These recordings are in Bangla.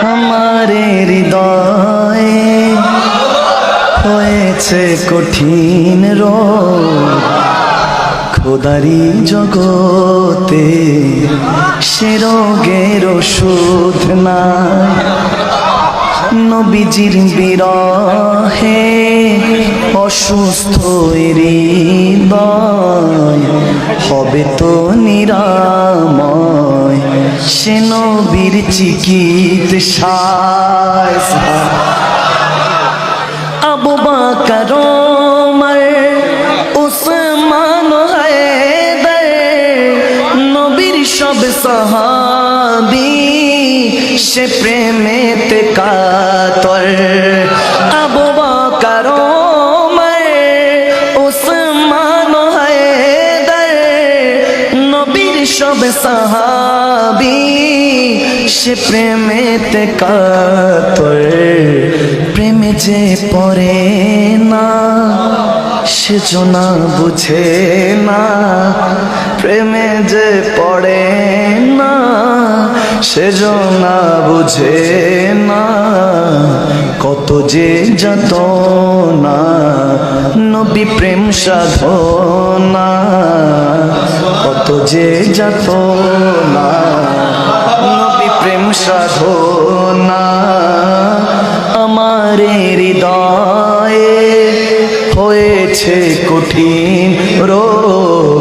আমারে হৃদয়ে হয়েছে কঠিন রোগ, খোদারি জগতে সে রোগের ওষুধ নাই। নবীজির বিরহে অসুস্থ হৃদয় হবে তো নিরাময় সে নবীর চিকিৎসায়। আবু বকর ওমর উসমান হায়দার নবীর সব সাহাবী সে প্রেমেতে কাতর। আবু বকর ওমর উসমান হায়দার নবীর সব সাহাবী সে প্রেমেতে কাতর। প্রেমে যে পড়ে না সে না বুঝে না, প্রেমে যে পড়ে না সে না বুঝে না। কত যে যাতনা নবী প্রেম সাধনা, কত যে যাতনা নবী প্রেম সাধনা। আমারে হৃদয়ে হয়েছে কঠিন রোগ,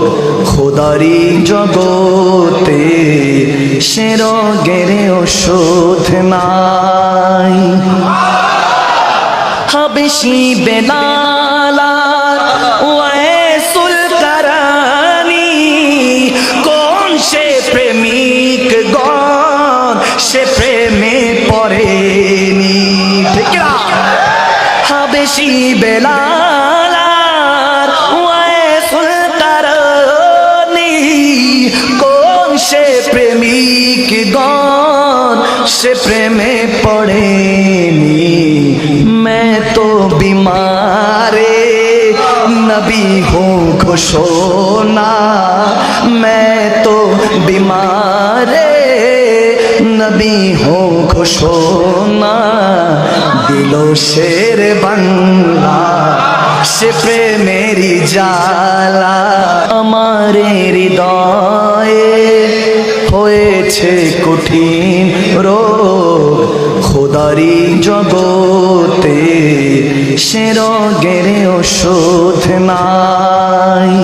খোদারি জগতে সে রোগের ওষুধ নাই। হাবেশি বেলাল ওয়াইসুল কারানি কোন সে প্রেমিক গণ সে প্রেমে পড়েনি। ঠিক না? হাবেশি বেলাল ওয়াইসুল কারানি কোন সে প্রেমিক গণ সে প্রেমে পড়েনি। मैं तो बीमारे नबी हूँ घोषणा, मैं तो बीमारे नबी हूँ घोषणा। दिलो शेर बंगला से प्रेमेरी जाला। আমারে হৃদয়ে হয়েছে কঠিন রোগ, খোদারি জগতে সে রোগের ওষুধ নাই।